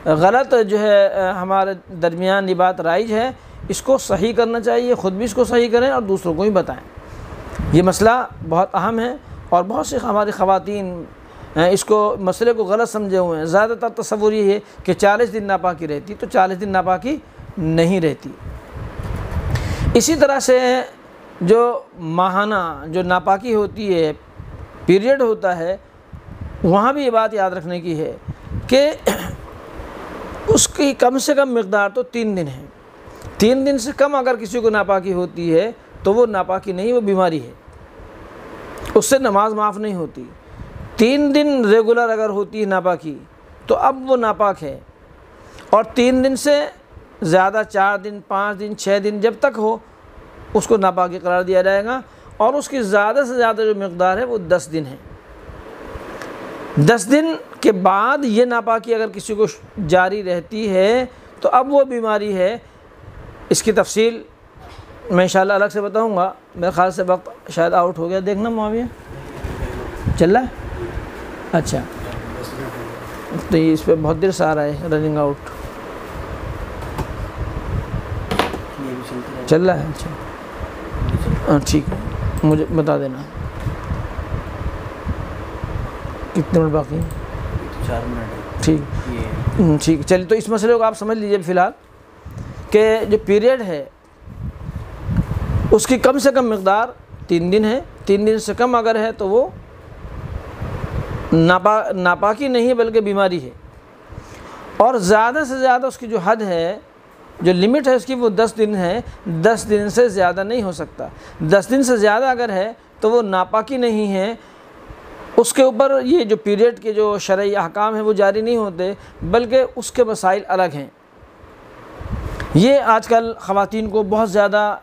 غلط جو ہے ہمارے درمیان یہ بات رائج ہے۔ اس کو صحیح کرنا چاہیے، خود بھی اس کو صحیح کریں اور دوسروں کو بھی بتائیں۔ یہ مسئلہ بہت اہم ہے اور بہت سی ہماری خواتین اس کو مسئلے کو غلط سمجھے ہوئے ہیں۔ زیادہ تر تصور یہ ہے کہ 40 دن ناپاکی رہتی، تو 40 دن ناپاکی نہیں رہتی۔ اسی طرح سے جو ماہانہ جو ناپاکی ہوتی ہے، پیریڈ ہوتا ہے، وہاں بھی یہ بات یاد رکھنے کی ہے کہ اس کی کم سے کم مقدار تو 3 دن ہے۔ 3 دن سے کم اگر کسی کو ناپاکی ہوتی ہے تو وہ ناپاکی نہیں، وہ بیماری ہے، اس سے نماز معاف نہیں ہوتی۔ 3 دن ریگولر اگر ہوتی ہے ناپاکی تو اب وہ ناپاک ہے، اور 3 دن سے زیادہ 4 دن، 5 دن، 6 دن جب تک ہو اس کو ناپاکی قرار دیا جائے گا، اور اس کی زیادہ سے زیادہ جو مقدار ہے وہ 10 دن ہے۔ 10 دن کے بعد یہ ناپاکی اگر کسی کو جاری رہتی ہے تو اب وہ بیماری ہے۔ اس کی تفصیل میں انشاءاللہ الگ سے بتاؤں گا، میرے خیال سے وقت شاید آؤٹ ہو گیا، دیکھنا معاویہ چل رہا ہے؟ اچھا، تو اس پہ بہت دیر سے آ رہا ہے رننگ آؤٹ، چل رہا ہے؟ اچھا ٹھیک ہے، مجھے بتا دینا کتنے منٹ باقی ہیں؟ 4 منٹ۔ ٹھیک، چلیے تو اس مسئلے کو آپ سمجھ لیجیے فی الحال کہ جو پیریڈ ہے اس کی کم سے کم مقدار 3 دن ہے۔ 3 دن سے کم اگر ہے تو وہ ناپاکی نہیں ہے بلکہ بیماری ہے، اور زیادہ سے زیادہ اس کی جو حد ہے، جو لمٹ ہے اس کی، وہ 10 دن ہے۔ 10 دن سے زیادہ نہیں ہو سکتا۔ 10 دن سے زیادہ اگر ہے تو وہ ناپاکی نہیں ہے، اس کے اوپر یہ جو پیریڈ کے جو شرعی احکام ہیں وہ جاری نہیں ہوتے بلکہ اس کے مسائل الگ ہیں۔ یہ آج کل خواتین کو بہت زیادہ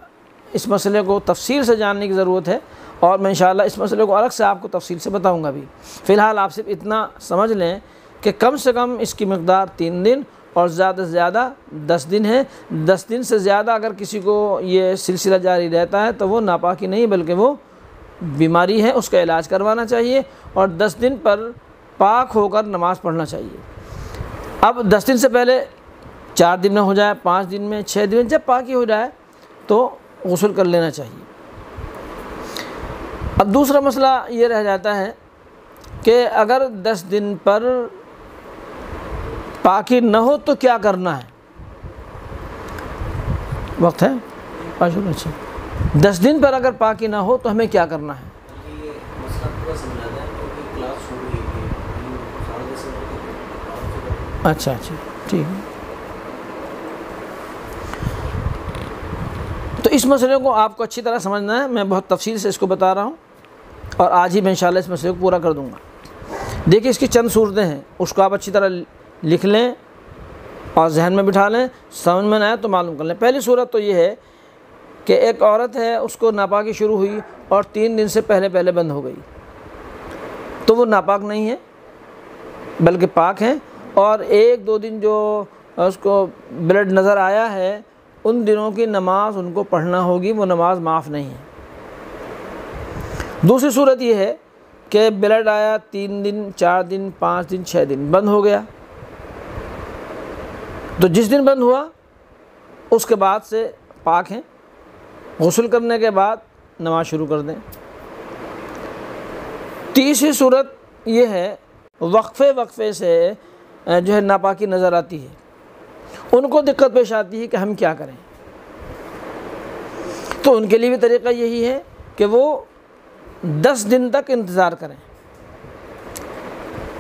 اس مسئلے کو تفصیل سے جاننے کی ضرورت ہے، اور میں انشاءاللہ اس مسئلے کو الگ سے آپ کو تفصیل سے بتاؤں گا بھی۔ فی الحال آپ صرف اتنا سمجھ لیں کہ کم سے کم اس کی مقدار 3 دن اور زیادہ سے زیادہ 10 دن ہے۔ 10 دن سے زیادہ اگر کسی کو یہ سلسلہ جاری رہتا ہے تو وہ ناپاکی نہیں بلکہ وہ بیماری ہے، اس کا علاج کروانا چاہیے، اور 10 دن پر پاک ہو کر نماز پڑھنا چاہیے۔ اب 10 دن سے پہلے 4 دن میں ہو جائے، 5 دن میں، 6 دن میں، جب پاکی ہو جائے تو غسل کر لینا چاہیے۔ اب دوسرا مسئلہ یہ رہ جاتا ہے کہ اگر 10 دن پر پاکی نہ ہو تو کیا کرنا ہے؟ وقت ہے؟ اچھا، 10 دن پر اگر پاکی نہ ہو تو ہمیں کیا کرنا ہے؟ اچھا ٹھیک ہے۔ تو اس مسئلے کو آپ کو اچھی طرح سمجھنا ہے، میں بہت تفصیل سے اس کو بتا رہا ہوں، اور آج ہی میں انشاءاللہ اس مسئلے کو پورا کر دوں گا۔ دیکھیں اس کی چند صورتیں ہیں، اس کو آپ اچھی طرح لکھ لیں اور ذہن میں بٹھا لیں، سمجھ میں نہ آئے تو معلوم کر لیں۔ پہلی صورت تو یہ ہے کہ ایک عورت ہے، اس کو ناپاکی شروع ہوئی اور 3 دن سے پہلے بند ہو گئی، تو وہ ناپاک نہیں ہے بلکہ پاک ہے، اور 1-2 دن جو اس کو بلڈ نظر آیا ہے ان دنوں کی نماز ان کو پڑھنا ہوگی، وہ نماز معاف نہیں ہے۔ دوسری صورت یہ ہے کہ بلڈ آیا 3 دن، 4 دن، 5 دن، 6 دن، بند ہو گیا، تو جس دن بند ہوا اس کے بعد سے پاک ہیں، غسل کرنے کے بعد نماز شروع کر دیں۔ تیسری صورت یہ ہے وقفے سے جو ہے ناپاکی نظر آتی ہے، ان کو دقت پیش آتی ہے کہ ہم کیا کریں، تو ان کے لیے بھی طریقہ یہی ہے کہ وہ 10 دن تک انتظار کریں،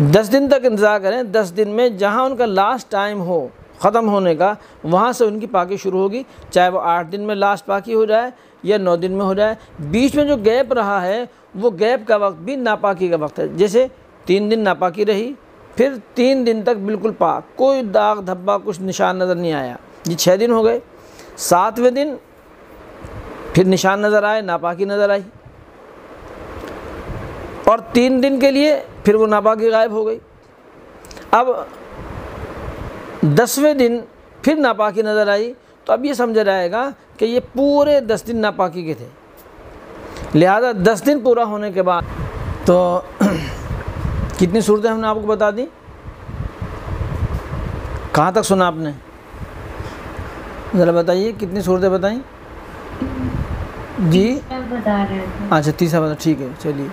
10 دن تک انتظار کریں۔ 10 دن میں جہاں ان کا لاسٹ ٹائم ہو ختم ہونے کا، وہاں سے ان کی پاکی شروع ہوگی، چاہے وہ 8 دن میں لاسٹ پاکی ہو جائے یا 9 دن میں ہو جائے۔ بیچ میں جو گیپ رہا ہے وہ گیپ کا وقت بھی ناپاکی کا وقت ہے، جیسے 3 دن ناپاکی رہی، پھر 3 دن تک بالکل پاک، کوئی داغ دھبا کچھ نشان نظر نہیں آیا، یہ 6 دن ہو گئے۔ 7ویں دن پھر نشان نظر آئے، ناپاکی نظر آئی، اور 3 دن کے لیے پھر وہ ناپاکی غائب ہو گئی۔ اب 10ویں دن پھر ناپاکی نظر آئی، تو اب یہ سمجھا جائے گا کہ یہ پورے 10 دن ناپاکی کے تھے، لہذا 10 دن پورا ہونے کے بعد تو کتنی صورتیں ہم نے آپ کو بتا دیں؟ کہاں تک سنا آپ نے؟ ذرا بتائیے کتنی صورتیں بتائیں؟ جی بتا رہے تھے۔ اچھا تیسرا بتا، ٹھیک ہے چلیے۔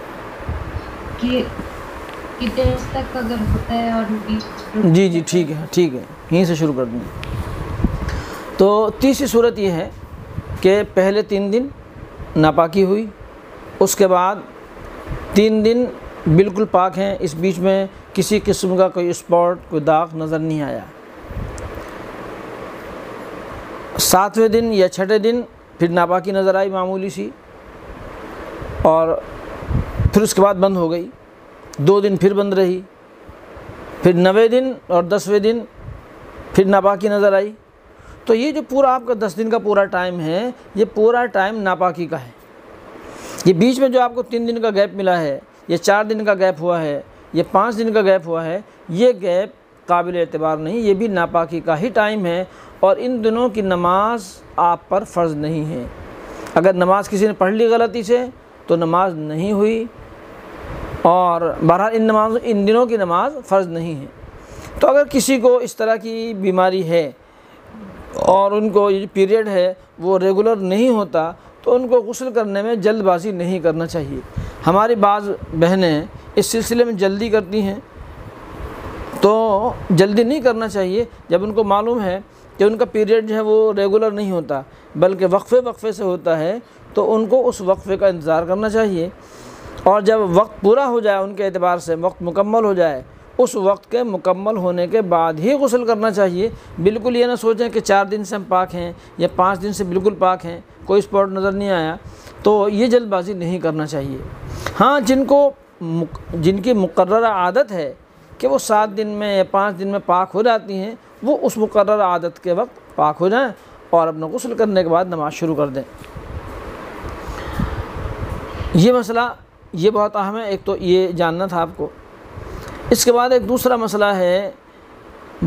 کہ کتنے تک اگر ہوتا ہے اور جی ٹھیک ہے یہیں سے شروع کر دیں۔ تو تیسری صورت یہ ہے کہ پہلے 3 دن ناپاکی ہوئی، اس کے بعد 3 دن بالکل پاک ہیں، اس بیچ میں کسی قسم کا کوئی اسپاٹ کوئی داغ نظر نہیں آیا۔ 7ویں دن یا 6ٹھے دن پھر ناپاکی نظر آئی معمولی سی، اور پھر اس کے بعد بند ہو گئی، 2 دن پھر بند رہی، پھر 9ویں دن اور 10ویں دن پھر ناپاکی نظر آئی۔ تو یہ جو پورا آپ کا 10 دن کا پورا ٹائم ہے، یہ پورا ٹائم ناپاکی کا ہے۔ یہ بیچ میں جو آپ کو 3 دن کا گیپ ملا ہے، یا 4 دن کا گیپ ہوا ہے، یا 5 دن کا گیپ ہوا ہے، یہ گیپ قابل اعتبار نہیں، یہ بھی ناپاکی کا ہی ٹائم ہے، اور ان دنوں کی نماز آپ پر فرض نہیں ہے۔ اگر نماز کسی نے پڑھ لی غلطی سے تو نماز نہیں ہوئی، اور بہرحال ان دنوں کی نماز فرض نہیں ہے۔ تو اگر کسی کو اس طرح کی بیماری ہے اور ان کو یہ پیریڈ ہے وہ ریگولر نہیں ہوتا، تو ان کو غسل کرنے میں جلد بازی نہیں کرنا چاہیے۔ ہماری بعض بہنیں اس سلسلے میں جلدی کرتی ہیں، تو جلدی نہیں کرنا چاہیے۔ جب ان کو معلوم ہے کہ ان کا پیریڈ جو ہے وہ ریگولر نہیں ہوتا بلکہ وقفے سے ہوتا ہے، تو ان کو اس وقفے کا انتظار کرنا چاہیے، اور جب وقت پورا ہو جائے ان کے اعتبار سے، وقت مکمل ہو جائے، اس وقت کے مکمل ہونے کے بعد ہی غسل کرنا چاہیے۔ بالکل یہ نہ سوچیں کہ 4 دن سے ہم پاک ہیں یا 5 دن سے بالکل پاک ہیں، کوئی اسپاٹ نظر نہیں آیا، تو یہ جلد بازی نہیں کرنا چاہیے۔ ہاں جن کی مقررہ عادت ہے کہ وہ 7 دن میں یا 5 دن میں پاک ہو جاتی ہیں، وہ اس مقررہ عادت کے وقت پاک ہو جائیں اور اپنا غسل کرنے کے بعد نماز شروع کر دیں۔ یہ مسئلہ یہ بہت اہم ہے، ایک تو یہ جاننا تھا آپ کو۔ اس کے بعد ایک دوسرا مسئلہ ہے،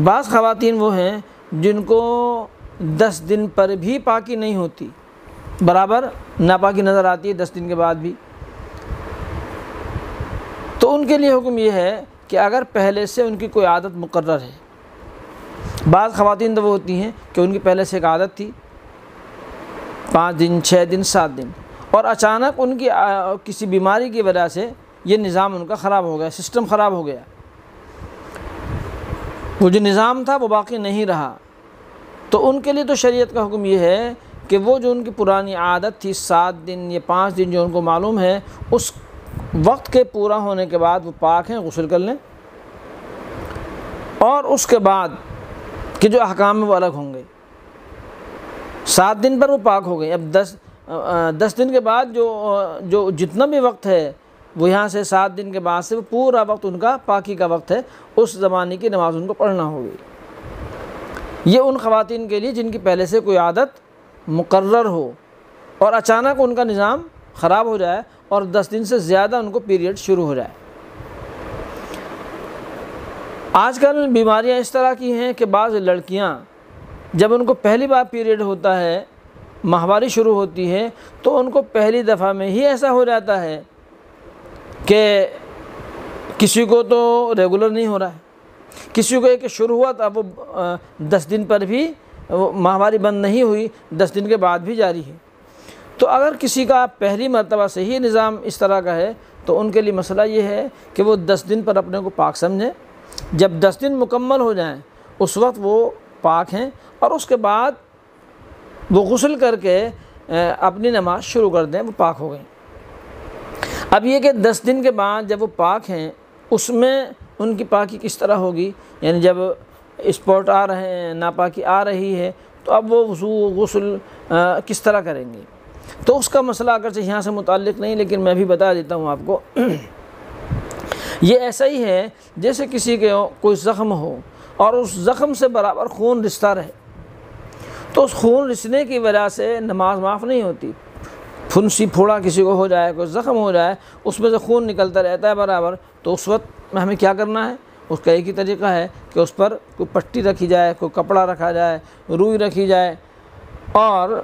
بعض خواتین وہ ہیں جن کو 10 دن پر بھی پاکی نہیں ہوتی، برابر ناپاکی نظر آتی ہے 10 دن کے بعد بھی۔ تو ان کے لیے حکم یہ ہے کہ اگر پہلے سے ان کی کوئی عادت مقرر ہے، بعض خواتین تو وہ ہوتی ہیں کہ ان کی پہلے سے ایک عادت تھی 5 دن 6 دن 7 دن، اور اچانک ان کی کسی بیماری کی وجہ سے یہ نظام ان کا خراب ہو گیا، سسٹم خراب ہو گیا، وہ جو نظام تھا وہ باقی نہیں رہا۔ تو ان کے لیے تو شریعت کا حکم یہ ہے کہ وہ جو ان کی پرانی عادت تھی 7 دن یا 5 دن جو ان کو معلوم ہے، اس وقت کے پورا ہونے کے بعد وہ پاک ہیں، غسل کر لیں، اور اس کے بعد کہ جو احکام میں وہ الگ ہوں گے۔ 7 دن پر وہ پاک ہو گئے، اب 10 دن کے بعد جو جتنا بھی وقت ہے وہ یہاں سے 7 دن کے بعد سے وہ پورا وقت ان کا پاکی کا وقت ہے، اس زمانے کی نماز ان کو پڑھنا ہوگی۔ یہ ان خواتین کے لیے جن کی پہلے سے کوئی عادت مقرر ہو اور اچانک ان کا نظام خراب ہو جائے اور 10 دن سے زیادہ ان کو پیریڈ شروع ہو جائے۔ آج کل بیماریاں اس طرح کی ہیں کہ بعض لڑکیاں جب ان کو پہلی بار پیریڈ ہوتا ہے، ماہواری شروع ہوتی ہے، تو ان کو پہلی دفعہ میں ہی ایسا ہو جاتا ہے کہ کسی کو تو ریگولر نہیں ہو رہا ہے، کسی کو ایک شروع ہوا تھا وہ 10 دن پر بھی ماہواری بند نہیں ہوئی، 10 دن کے بعد بھی جاری ہے۔ تو اگر کسی کا پہلی مرتبہ سے ہی نظام اس طرح کا ہے تو ان کے لیے مسئلہ یہ ہے کہ وہ 10 دن پر اپنے کو پاک سمجھیں. جب 10 دن مکمل ہو جائیں اس وقت وہ پاک ہیں، اور اس کے بعد وہ غسل کر کے اپنی نماز شروع کر دیں، وہ پاک ہو گئیں. اب یہ کہ 10 دن کے بعد جب وہ پاک ہیں اس میں ان کی پاکی کس طرح ہوگی، یعنی جب اسپاٹ آ رہے ہیں، ناپاکی آ رہی ہے، تو اب وہ وضو غسل کس طرح کریں گے. تو اس کا مسئلہ اگرچہ یہاں سے متعلق نہیں، لیکن میں بھی بتا دیتا ہوں آپ کو. یہ ایسا ہی ہے جیسے کسی کے کوئی زخم ہو اور اس زخم سے برابر خون رستا رہے، تو اس خون رسنے کی وجہ سے نماز معاف نہیں ہوتی. پھنسی پھوڑا کسی کو ہو جائے، کوئی زخم ہو جائے، اس میں سے خون نکلتا رہتا ہے برابر، تو اس وقت میں ہمیں کیا کرنا ہے؟ اس کا ایک ہی طریقہ ہے کہ اس پر کوئی پٹی رکھی جائے، کوئی کپڑا رکھا جائے، روئی رکھی جائے اور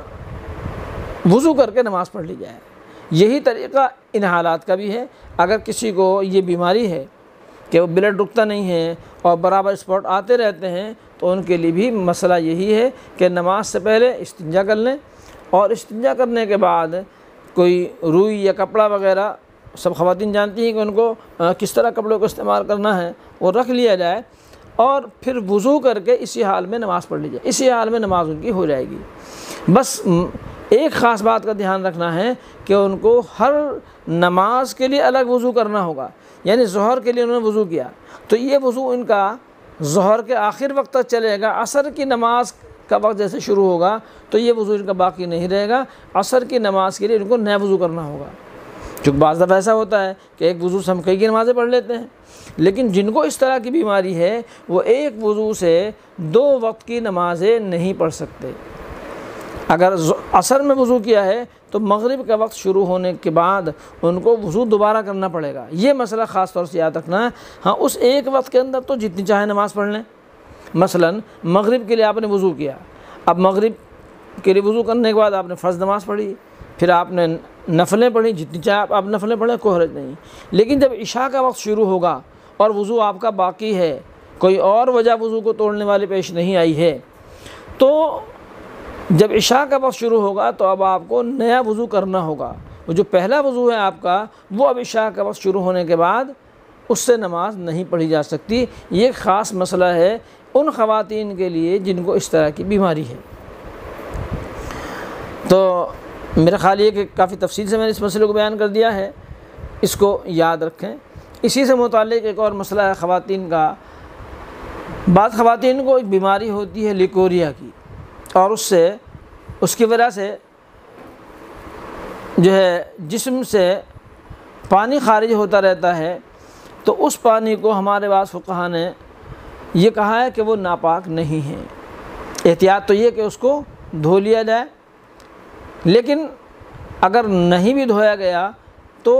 وضو کر کے نماز پڑھ لی جائے. یہی طریقہ ان حالات کا بھی ہے. اگر کسی کو یہ بیماری ہے کہ وہ بلڈ رکتا نہیں ہے اور برابر اسپاٹ آتے رہتے ہیں، تو ان کے لیے بھی مسئلہ یہی ہے کہ نماز سے پہلے استنجا کر لیں، اور استنجا کرنے کے بعد کوئی روئی یا کپڑا وغیرہ، سب خواتین جانتی ہیں کہ ان کو کس طرح کپڑوں کو استعمال کرنا ہے، وہ رکھ لیا جائے اور پھر وضو کر کے اسی حال میں نماز پڑھ لی جائے. اسی حال میں نماز ان کی ہو جائے گی. بس ایک خاص بات کا دھیان رکھنا ہے کہ ان کو ہر نماز کے لیے الگ وضو کرنا ہوگا. یعنی ظہر کے لیے انہوں نے وضو کیا تو یہ وضو ان کا ظہر کے آخر وقت تک چلے گا. عصر کی نماز کا وقت جیسے شروع ہوگا تو یہ وضو ان کا باقی نہیں رہے گا. عصر کی نماز کے لیے ان کو نیا وضو کرنا ہوگا. چونکہ بعض دفعہ ایسا ہوتا ہے کہ ایک وضو سے ہم کئی نمازیں پڑھ لیتے ہیں، لیکن جن کو اس طرح کی بیماری ہے وہ ایک وضو سے 2 وقت کی نمازیں نہیں پڑھ سکتے. اگر عصر میں وضو کیا ہے تو مغرب کا وقت شروع ہونے کے بعد ان کو وضو دوبارہ کرنا پڑے گا. یہ مسئلہ خاص طور سے یاد رکھنا ہے. ہاں، اس ایک وقت کے اندر تو جتنی چاہے نماز پڑھ لیں. مثلا مغرب کے لیے آپ نے وضو کیا، اب مغرب کے لیے وضو کرنے کے بعد آپ نے فرض نماز پڑھی، پھر آپ نے نفلیں پڑھی، جتنی چاہے آپ نفلیں پڑھیں، کوئی حرج نہیں. لیکن جب عشاء کا وقت شروع ہوگا اور وضو آپ کا باقی ہے، کوئی اور وجہ وضو کو توڑنے والی پیش نہیں آئی ہے، تو جب عشاء کا وقت شروع ہوگا تو اب آپ کو نیا وضو کرنا ہوگا. وہ جو پہلا وضو ہے آپ کا، وہ اب عشاء کا وقت شروع ہونے کے بعد اس سے نماز نہیں پڑھی جا سکتی. یہ خاص مسئلہ ہے ان خواتین کے لیے جن کو اس طرح کی بیماری ہے. تو میرا خیال یہ کہ کافی تفصیل سے میں نے اس مسئلے کو بیان کر دیا ہے، اس کو یاد رکھیں. اسی سے متعلق ایک اور مسئلہ ہے خواتین کا. بعض خواتین کو ایک بیماری ہوتی ہے لیکوریا کی، اور اس کی وجہ سے جو ہے جسم سے پانی خارج ہوتا رہتا ہے. تو اس پانی کو ہمارے بعض فقہا نے یہ کہا ہے کہ وہ ناپاک نہیں ہے. احتیاط تو یہ کہ اس کو دھو لیا جائے، لیکن اگر نہیں بھی دھویا گیا تو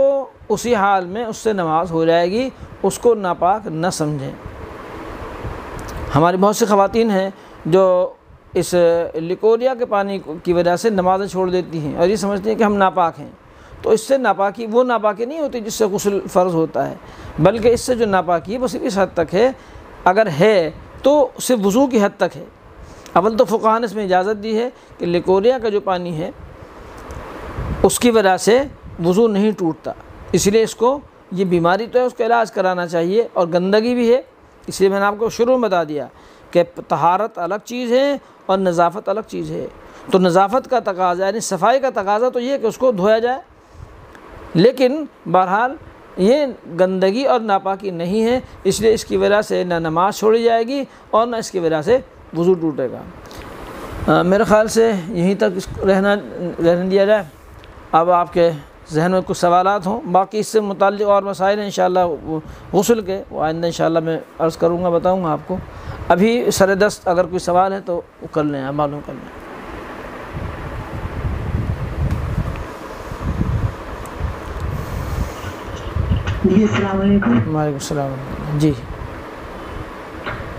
اسی حال میں اس سے نماز ہو جائے گی. اس کو ناپاک نہ سمجھیں. ہماری بہت سی خواتین ہیں جو اس لیکوریا کے پانی کی وجہ سے نمازیں چھوڑ دیتی ہیں اور یہ سمجھتی ہیں کہ ہم ناپاک ہیں. تو اس سے ناپاکی وہ ناپاکی نہیں ہوتی جس سے غسل فرض ہوتا ہے، بلکہ اس سے جو ناپاکی ہے وہ صرف اس حد تک ہے، اگر ہے تو صرف وضو کی حد تک ہے. اول تو فقہا نے اس میں اجازت دی ہے کہ لیکوریا کا جو پانی ہے اس کی وجہ سے وضو نہیں ٹوٹتا، اس لیے اس کو، یہ بیماری تو ہے، اس کا علاج کرانا چاہیے، اور گندگی بھی ہے. اس لیے میں نے آپ کو شروع میں بتا دیا کہ طہارت الگ چیز ہے اور نظافت الگ چیز ہے. تو نظافت کا تقاضا یعنی صفائی کا تقاضا تو یہ ہے کہ اس کو دھویا جائے، لیکن بہرحال یہ گندگی اور ناپاکی نہیں ہے، اس لیے اس کی وجہ سے نہ نماز چھوڑی جائے گی اور نہ اس کی وجہ سے وضو ٹوٹے گا. میرے خیال سے یہیں تک رہنے دیا جائے. اب آپ کے ذہن میں کچھ سوالات ہوں، باقی اس سے متعلق اور مسائل ہیں انشاءاللہ غسل کے، وہ آئندہ انشاءاللہ میں عرض کروں گا، بتاؤں گا آپ کو. ابھی سر دست اگر کوئی سوال ہے تو کر لیں، آپ معلوم کر لیں. جی السلام علیکم. وعلیکم السلام. جی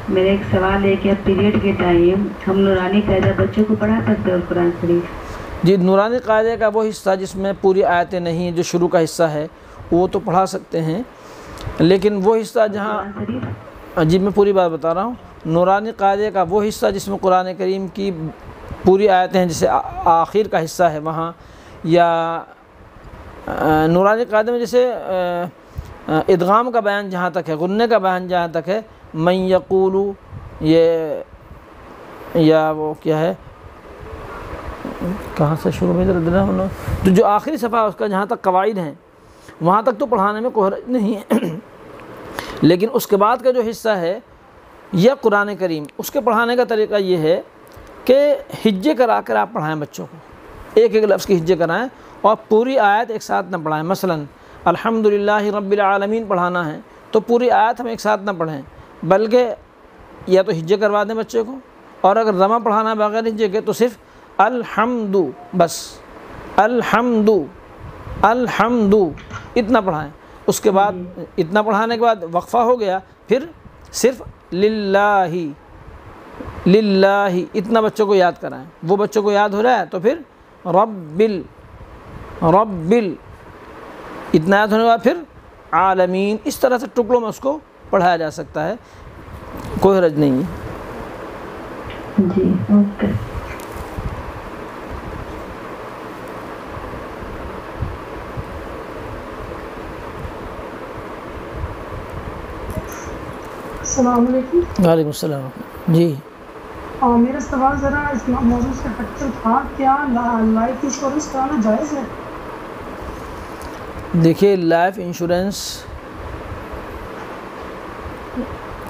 میرا ایک سوال ہے کہ پیریڈ کے ٹائم ہم نورانی قاعدہ بچوں کو پڑھا سکتے ہیں قرآن شریف؟ جی، نورانی قاعدے کا وہ حصہ جس میں پوری آیتیں نہیں، جو شروع کا حصہ ہے وہ تو پڑھا سکتے ہیں، لیکن وہ حصہ جہاں، جی میں پوری بات بتا رہا ہوں، نورانی قاعدے کا وہ حصہ جس میں قرآن کریم کی پوری آیتیں ہیں، جسے آخر کا حصہ ہے، وہاں یا نورانی قاعدے میں جیسے ادغام کا بیان جہاں تک ہے، غنّے کا بیان جہاں تک ہے، من یقولو، یہ یا وہ کیا ہے، کہاں سے شروع میں تو جو آخری صفحہ اس کا جہاں تک قواعد ہیں وہاں تک تو پڑھانے میں کوئی حرج نہیں ہے، لیکن اس کے بعد کا جو حصہ ہے یا قرآن کریم، اس کے پڑھانے کا طریقہ یہ ہے کہ ہجے کرا کر آپ پڑھائیں بچوں کو، ایک ایک لفظ کی ہجے کرائیں اور پوری آیت ایک ساتھ نہ پڑھائیں۔ مثلا الحمدللہ رب العالمین پڑھانا ہے تو پوری آیت ہم ایک ساتھ نہ پڑھیں، بلکہ یا تو ہجے کروا دیں بچے کو، اور اگر رمہ پڑھانا ہے بغیر ہجے کے تو صرف الحمد، بس الحمد الحمد اتنا پڑھائیں۔ اس کے بعد اتنا پڑھانے کے بعد وقفہ ہو گیا، پھر صرف للہ للہ اتنا بچوں کو یاد کرائیں۔ وہ بچوں کو یاد ہو رہا ہے تو پھر رب اتنا یاد ہونے کے بعد پھر عالمین، اس طرح سے ٹکڑوں میں اس کو پڑھایا جا سکتا ہے، کوئی حرج نہیں ہے۔ جی اوکے۔ السلام علیکم۔ وعلیکم السلام۔ جی میرا سوال ذرا اس موضوع سے ہٹ تھا، کیا لائف انشورنس کرانا جائز ہے؟ دیکھیے، لائف انشورنس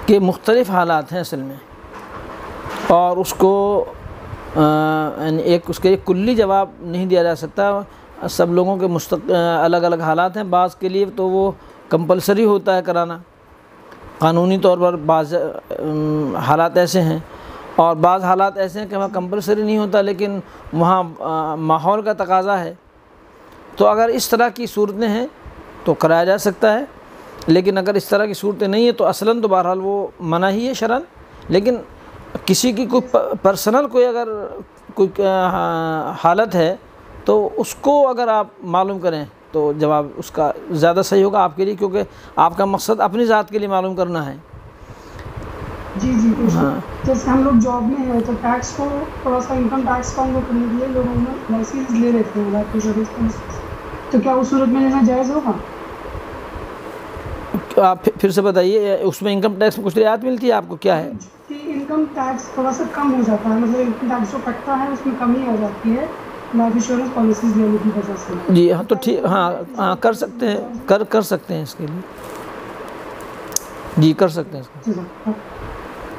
کے مختلف حالات ہیں اصل میں، اور اس کو اس کے ایک کلی جواب نہیں دیا جا سکتا۔ سب لوگوں کے الگ الگ حالات ہیں، بعض کے لیے تو وہ کمپلسری ہوتا ہے کرانا قانونی طور پر، بعض حالات ایسے ہیں، اور بعض حالات ایسے ہیں کہ وہاں کمپلسری نہیں ہوتا لیکن وہاں ماحول کا تقاضا ہے۔ تو اگر اس طرح کی صورتیں ہیں تو کرایا جا سکتا ہے، لیکن اگر اس طرح کی صورتیں نہیں ہیں تو اصلاً تو بہرحال وہ منع ہی ہے شرعاً۔ لیکن کسی کی کوئی پرسنل کوئی اگر کوئی حالت ہے تو اس کو اگر آپ معلوم کریں تو جواب اس کا زیادہ صحیح ہوگا آپ کے لیے، کیونکہ آپ کا مقصد اپنی ذات کے لیے معلوم کرنا ہے۔ جی جی جیسے ہم لوگ جاب میں ہیں تو ٹیکس کو تھوڑا سا انکم ٹیکس کم کرنے کے لیے لوگوں میں لائسنس لے لیتے ہیں لائف انشورنس، تو کیا اس صورت میں لینا جائز ہوگا؟ آپ پھر سے بتائیے، اس میں انکم ٹیکس میں کچھ رعایت ملتی ہے آپ کو، کیا ہے؟ انکم ٹیکس تھوڑا سا کم ہو جاتا ہے، مطلب انکم ٹیکس جو کٹتا ہے اس میں کمی آ جاتی ہے لائف انشورنس پالیسیز لینے کی وجہ سے۔ جی ہاں، تو ٹھیک، ہاں کر سکتے ہیں، کر سکتے ہیں اس کے لیے، جی کر سکتے ہیں اس کو۔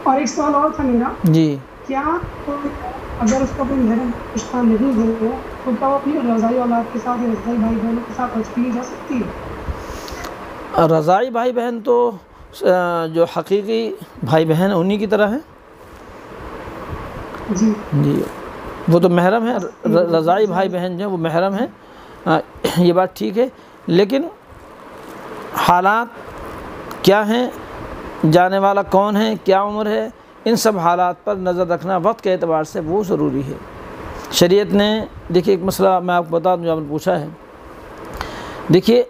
اور ایک سوال اور تھا میرا، جی کیا اگر اس کا کوئی محرم رشتہ نہیں ہے تو کیا وہ اپنی رضائی اولاد کے ساتھ یا رضائی بھائی بہنوں کے ساتھ حج کے لیے جا سکتی ہے؟ رضائی بھائی بہن تو جو حقیقی بھائی بہن ہیں انہی کی طرح ہیں، جی جی وہ تو محرم ہیں، رضائی بھائی بہن جو ہیں وہ محرم ہیں، یہ بات ٹھیک ہے، لیکن حالات کیا ہیں، جانے والا کون ہے، کیا عمر ہے، ان سب حالات پر نظر رکھنا وقت کے اعتبار سے وہ ضروری ہے۔ شریعت نے، دیکھیے ایک مسئلہ میں آپ کو بتا دوں جو آپ نے پوچھا ہے، دیکھیے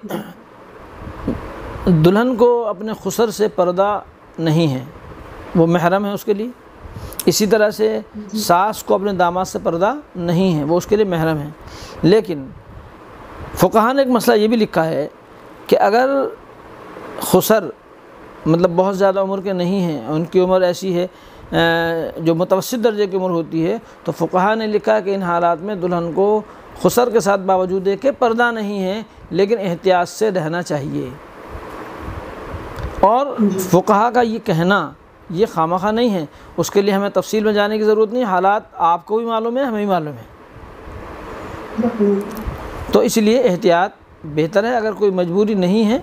دلہن کو اپنے خسر سے پردہ نہیں ہے، وہ محرم ہے اس کے لیے، اسی طرح سے ساس کو اپنے داماد سے پردہ نہیں ہے، وہ اس کے لیے محرم ہے۔ لیکن فقہاء نے ایک مسئلہ یہ بھی لکھا ہے کہ اگر خسر مطلب بہت زیادہ عمر کے نہیں ہیں، ان کی عمر ایسی ہے جو متوسط درجے کی عمر ہوتی ہے، تو فقہاء نے لکھا کہ ان حالات میں دلہن کو خسر کے ساتھ باوجود ہے کہ پردہ نہیں ہے لیکن احتیاط سے رہنا چاہیے۔ اور فقہاء کا یہ کہنا یہ خامخواہ نہیں ہے، اس کے لیے ہمیں تفصیل میں جانے کی ضرورت نہیں، حالات آپ کو بھی معلوم ہے، ہمیں بھی معلوم ہے، تو اس لیے احتیاط بہتر ہے۔ اگر کوئی مجبوری نہیں ہے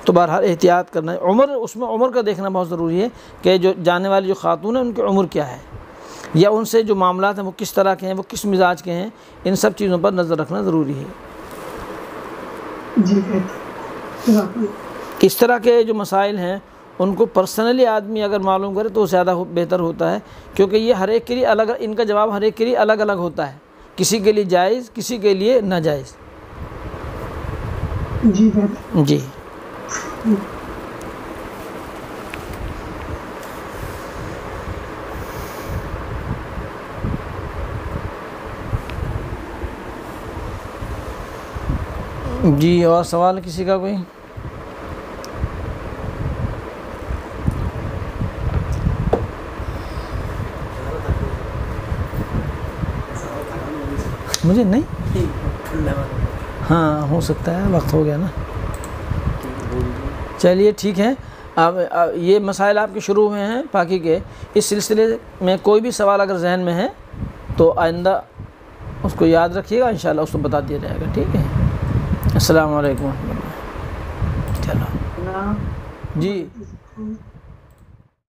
تو بہرحال احتیاط کرنا ہے۔ اس میں عمر کا دیکھنا بہت ضروری ہے کہ جو جانے والی جو خاتون ہیں ان کی عمر کیا ہے، یا ان سے جو معاملات ہیں وہ کس طرح کے ہیں، وہ کس مزاج کے ہیں، ان سب چیزوں پر نظر رکھنا ضروری ہے۔ جی اس طرح کے جو مسائل ہیں ان کو پرسنلی آدمی اگر معلوم کرے تو زیادہ بہتر ہوتا ہے، کیونکہ یہ ہر ایک کے لیے الگ، ان کا جواب ہر ایک کے لیے الگ الگ ہوتا ہے، کسی کے لیے جائز، کسی کے لیے ناجائز۔ جی جی اور سوال کسی کا کوئی؟ مجھے نہیں، ہاں ہو سکتا ہے، وقت ہو گیا نا۔ چلیے ٹھیک ہے، اب یہ مسائل آپ کے شروع ہوئے ہیں پاکی کے، اس سلسلے میں کوئی بھی سوال اگر ذہن میں ہے تو آئندہ اس کو یاد رکھیے گا، انشاءاللہ اس کو بتا دیا جائے گا، ٹھیک ہے۔ السلام علیکم ورحمۃ اللہ۔ چلو جی